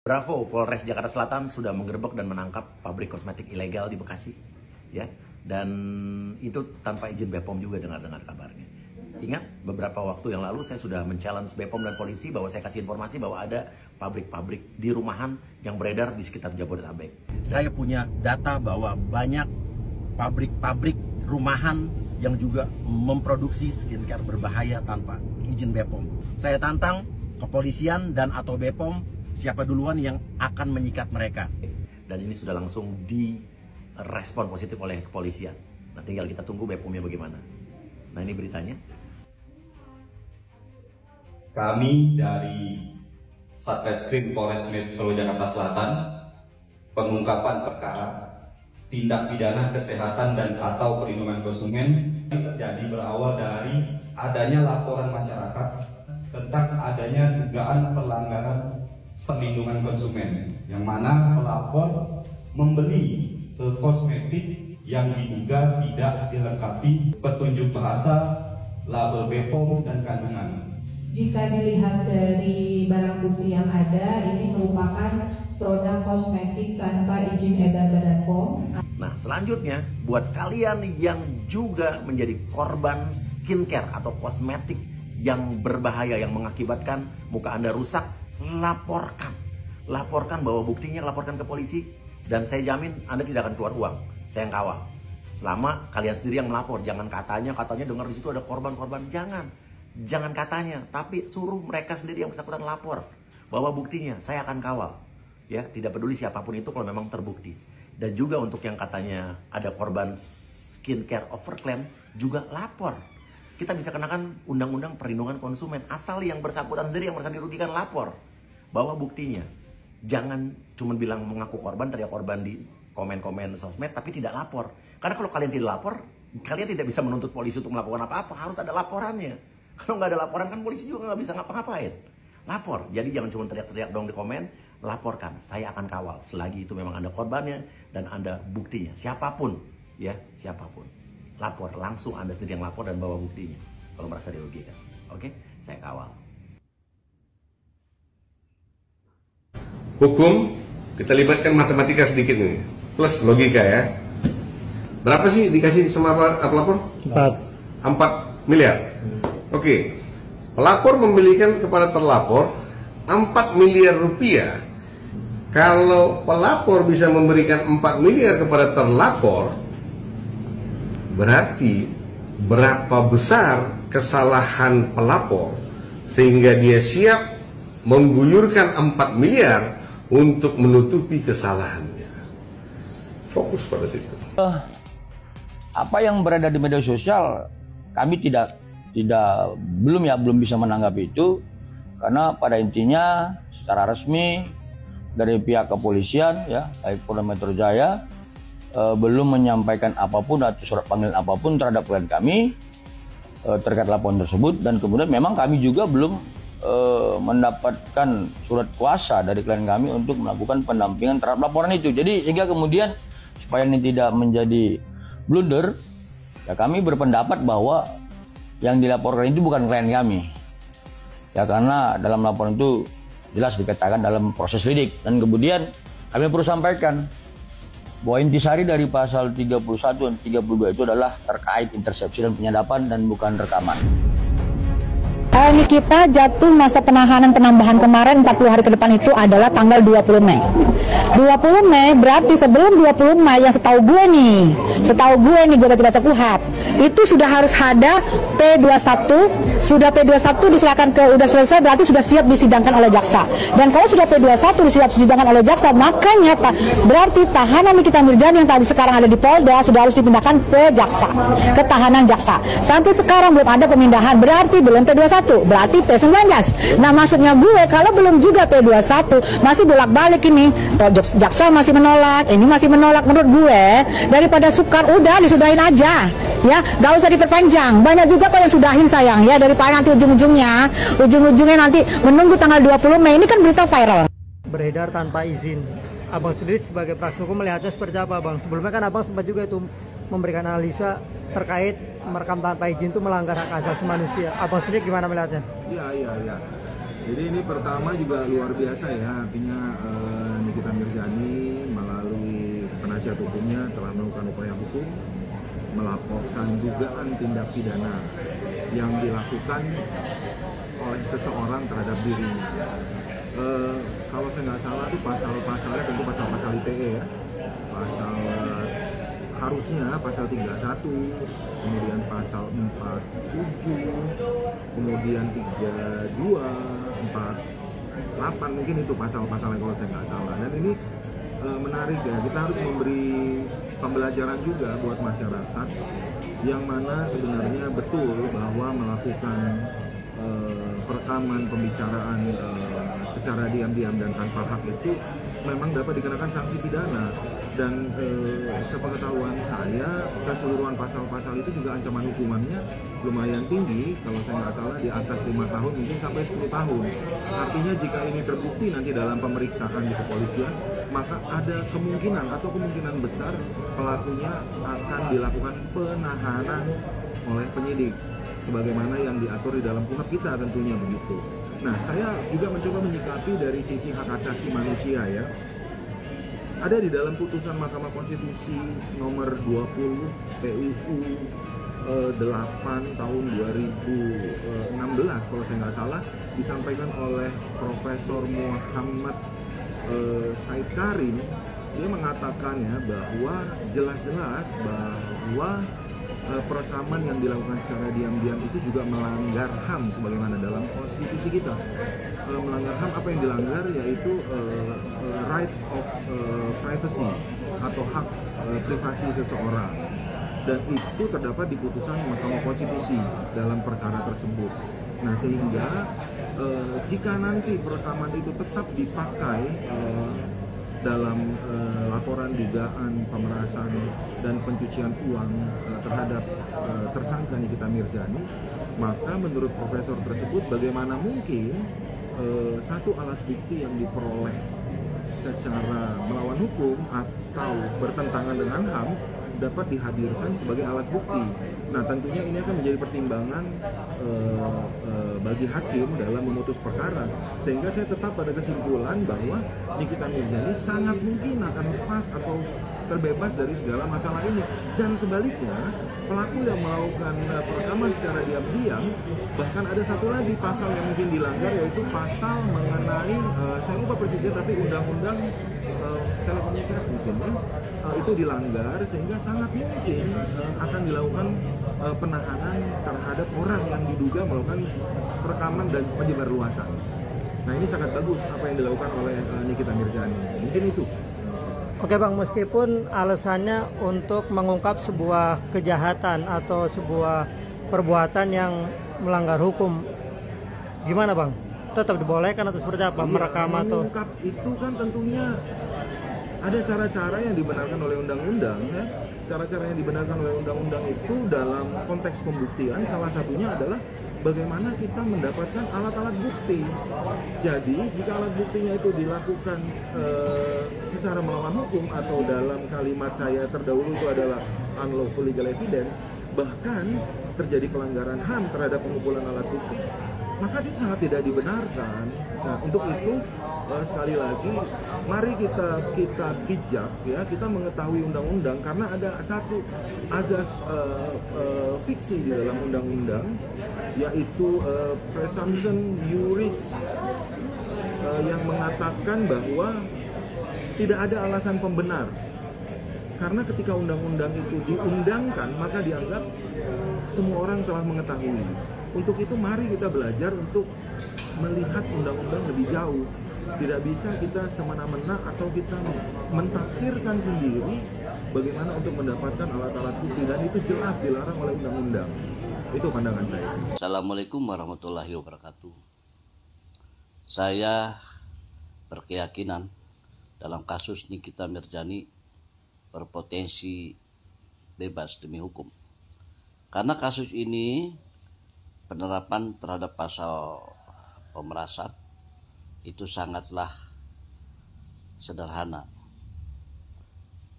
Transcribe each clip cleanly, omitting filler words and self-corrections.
Bravo, Polres Jakarta Selatan sudah menggerebek dan menangkap pabrik kosmetik ilegal di Bekasi, ya. Dan itu tanpa izin BPOM juga, dengar kabarnya. Ingat, beberapa waktu yang lalu saya sudah men-challenge BPOM dan polisi bahwa saya kasih informasi bahwa ada pabrik-pabrik di rumahan yang beredar di sekitar Jabodetabek. Saya punya data bahwa banyak pabrik-pabrik rumahan yang juga memproduksi skincare berbahaya tanpa izin BPOM. Saya tantang kepolisian dan atau BPOM siapa duluan yang akan menyikat mereka. Dan ini sudah langsung direspon positif oleh kepolisian. Nah, tinggal kita tunggu BPOM-nya bagaimana. Nah, ini beritanya. Kami dari Satreskrim Polres Metro Jakarta Selatan, pengungkapan perkara tindak pidana kesehatan dan atau perlindungan konsumen terjadi berawal dari adanya laporan masyarakat tentang adanya dugaan pelanggaran perlindungan konsumen, yang mana pelapor membeli kosmetik yang diduga tidak dilengkapi petunjuk bahasa, label BPOM dan kandungan. Jika dilihat dari barang bukti yang ada, ini merupakan produk kosmetik tanpa izin edar Badan POM. Nah, selanjutnya buat kalian yang juga menjadi korban skincare atau kosmetik yang berbahaya yang mengakibatkan muka Anda rusak, laporkan bahwa buktinya, laporkan ke polisi, dan saya jamin Anda tidak akan keluar uang. Saya yang kawal selama kalian sendiri yang melapor. Jangan katanya dengar di situ ada korban, jangan katanya, tapi suruh mereka sendiri yang bersangkutan lapor bahwa buktinya saya akan kawal, ya. Tidak peduli siapapun itu kalau memang terbukti. Dan juga untuk yang katanya ada korban skincare overclaim, juga lapor. Kita bisa kenakan undang-undang perlindungan konsumen asal yang bersangkutan sendiri yang merasa dirugikan lapor, bawa buktinya. Jangan cuma bilang mengaku korban, teriak korban di komen-komen sosmed tapi tidak lapor. Karena kalau kalian tidak lapor, kalian tidak bisa menuntut polisi untuk melakukan apa-apa, harus ada laporannya. Kalau nggak ada laporan kan polisi juga nggak bisa ngapa-ngapain. Lapor. Jadi jangan cuma teriak-teriak dong di komen, laporkan. Saya akan kawal selagi itu memang Anda korbannya dan Anda buktinya. Siapapun, ya, siapapun. Lapor, langsung Anda sendiri yang lapor dan bawa buktinya kalau merasa dirugikan. Oke, saya kawal. Hukum, kita libatkan matematika sedikit nih, plus logika ya. Berapa sih dikasih sama pelapor? 4 miliar. Oke, pelapor membelikan kepada terlapor 4 miliar rupiah. Kalau pelapor bisa memberikan 4 miliar kepada terlapor, berarti berapa besar kesalahan pelapor sehingga dia siap mengguyurkan 4 miliar untuk menutupi kesalahannya. Fokus pada situ. Apa yang berada di media sosial, kami belum bisa menanggapi itu, karena pada intinya secara resmi dari pihak kepolisian, ya, baik Polda Metro Jaya, belum menyampaikan apapun atau surat panggilan apapun terhadap klien kami terkait laporan tersebut. Dan kemudian memang kami juga belum mendapatkan surat kuasa dari klien kami untuk melakukan pendampingan terhadap laporan itu. Jadi sehingga kemudian supaya ini tidak menjadi blunder, ya kami berpendapat bahwa yang dilaporkan itu bukan klien kami. Ya, karena dalam laporan itu jelas dikatakan dalam proses lidik. Dan kemudian kami perlu sampaikan bahwa intisari dari pasal 31 dan 32 itu adalah terkait intersepsi dan penyadapan dan bukan rekaman. Ini kita jatuh masa penahanan penambahan kemarin 40 hari ke depan itu adalah tanggal 20 Mei. 20 Mei berarti sebelum 20 Mei yang setahu gue nih gue baca KUHP, itu sudah harus ada P21, sudah P21 diserahkan ke udah selesai berarti sudah siap disidangkan oleh jaksa. Dan kalau sudah P21 siap disidangkan oleh jaksa, makanya berarti tahanan Nikita Mirzani yang tadi sekarang ada di Polda sudah harus dipindahkan ke jaksa, ke tahanan jaksa. Sampai sekarang belum ada pemindahan, berarti belum P21. Berarti P19. Nah, maksudnya gue kalau belum juga P21 masih bolak-balik ini, jaksa masih menolak, ini masih menolak. Menurut gue daripada sukar udah disudahin aja, ya, gak usah diperpanjang. Banyak juga kok yang sudahin sayang, ya, daripada nanti ujung-ujungnya nanti menunggu tanggal 20 Mei. Ini kan berita viral. Beredar tanpa izin. Abang sendiri sebagai praktisi hukum melihatnya seperti apa, Bang? Sebelumnya kan Abang sempat juga itu memberikan analisa terkait merekam tanpa izin itu melanggar hak asasi manusia. Abang sendiri gimana melihatnya? Iya. Jadi ini pertama juga luar biasa ya, artinya Mirzani melalui penasihat hukumnya telah melakukan upaya hukum melaporkan dugaan tindak pidana yang dilakukan oleh seseorang terhadap dirinya. Kalau saya nggak salah itu pasal-pasalnya tentu pasal-pasal ITE ya, harusnya pasal 31, kemudian pasal 47, kemudian 32, 48, mungkin itu pasal-pasalnya kalau saya nggak salah. Dan ini menarik ya, kita harus memberi pembelajaran juga buat masyarakat yang mana sebenarnya betul bahwa melakukan perekaman pembicaraan secara diam-diam dan tanpa hak itu memang dapat dikenakan sanksi pidana. Dan sepengetahuan saya, keseluruhan pasal-pasal itu juga ancaman hukumannya lumayan tinggi, kalau saya nggak salah di atas 5 tahun mungkin sampai 10 tahun. Artinya jika ini terbukti nanti dalam pemeriksaan di kepolisian, maka ada kemungkinan atau kemungkinan besar pelakunya akan dilakukan penahanan oleh penyidik, sebagaimana yang diatur di dalam KUHP kita tentunya begitu. Nah, saya juga mencoba menyikapi dari sisi hak asasi manusia ya. Ada di dalam putusan Mahkamah Konstitusi nomor 20 PUU 8 tahun 2016 kalau saya nggak salah, disampaikan oleh Profesor Muhammad Said Karim. Dia mengatakan ya bahwa jelas-jelas bahwa perekaman yang dilakukan secara diam-diam itu juga melanggar HAM sebagaimana dalam konstitusi kita. Melanggar HAM, apa yang dilanggar yaitu right of privacy atau hak privasi seseorang, dan itu terdapat di putusan Mahkamah Konstitusi dalam perkara tersebut. Nah, sehingga jika nanti perekaman itu tetap dipakai dalam laporan dugaan pemerasan dan pencucian uang terhadap tersangka Nikita Mirzani, maka menurut profesor tersebut bagaimana mungkin satu alat bukti yang diperoleh secara melawan hukum atau bertentangan dengan HAM dapat dihadirkan sebagai alat bukti. Nah, tentunya ini akan menjadi pertimbangan bagi hakim dalam memutus perkara, sehingga saya tetap pada kesimpulan bahwa Nikita Mirzani sangat mungkin akan lepas atau terbebas dari segala masalah ini. Dan sebaliknya, pelaku yang melakukan perekaman secara diam-diam, bahkan ada satu lagi pasal yang mungkin dilanggar, yaitu pasal mengenai saya lupa persisnya, tapi undang-undang telekomunikasi mungkin itu dilanggar, sehingga sangat mungkin akan dilakukan penahanan terhadap orang yang diduga melakukan perekaman dan penyebarluasan. Nah, ini sangat bagus apa yang dilakukan oleh Nikita Mirzani. Mungkin itu. Oke Bang, meskipun alasannya untuk mengungkap sebuah kejahatan atau sebuah perbuatan yang melanggar hukum, gimana Bang? Tetap dibolehkan atau seperti apa? Merekam atau? Mengungkap itu kan tentunya ada cara-cara yang dibenarkan oleh undang-undang ya. Cara-cara yang dibenarkan oleh undang-undang itu dalam konteks pembuktian salah satunya adalah bagaimana kita mendapatkan alat-alat bukti. Jadi jika alat buktinya itu dilakukan secara melawan hukum, atau dalam kalimat saya terdahulu itu adalah unlawful legal evidence, bahkan terjadi pelanggaran HAM terhadap pengumpulan alat bukti, maka itu sangat tidak dibenarkan. Nah, untuk itu sekali lagi mari kita bijak ya, kita mengetahui undang-undang, karena ada satu azas fiksi di dalam undang-undang, yaitu presumption juris yang mengatakan bahwa tidak ada alasan pembenar. Karena ketika undang-undang itu diundangkan, maka dianggap semua orang telah mengetahui. Untuk itu mari kita belajar untuk melihat undang-undang lebih jauh. Tidak bisa kita semena-mena atau kita mentafsirkan sendiri bagaimana untuk mendapatkan alat-alat bukti, dan itu jelas dilarang oleh undang-undang. Itu pandangan saya. Assalamualaikum warahmatullahi wabarakatuh. Saya berkeyakinan dalam kasus Nikita Mirzani berpotensi bebas demi hukum. Karena kasus ini penerapan terhadap pasal pemerasan itu sangatlah sederhana,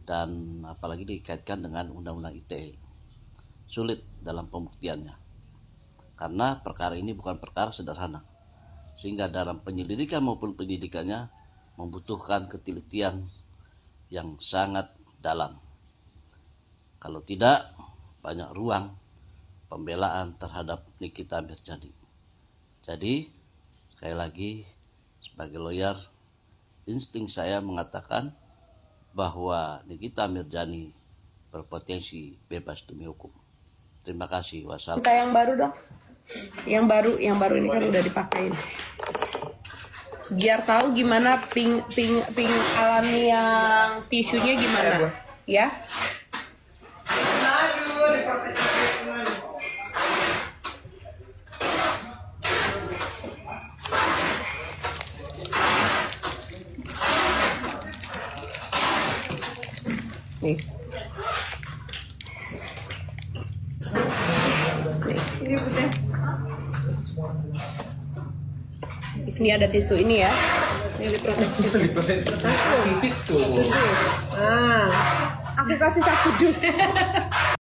dan apalagi dikaitkan dengan undang-undang ITE, sulit dalam pembuktiannya karena perkara ini bukan perkara sederhana, sehingga dalam penyelidikan maupun penyidikannya membutuhkan ketelitian yang sangat dalam. Kalau tidak, banyak ruang pembelaan terhadap Nikita Mirzani. Jadi, sekali lagi, sebagai lawyer, insting saya mengatakan bahwa Nikita Mirzani berpotensi bebas demi hukum. Terima kasih. Wassalamualaikum. Kita yang baru dong. Yang baru ini kan udah dipakein. Biar tahu gimana pink alami yang tisunya gimana, ya. Nih. Ini udah. Ini ada tisu ini ya. Ini diproteksi. Nah, aku kasih 1 dus.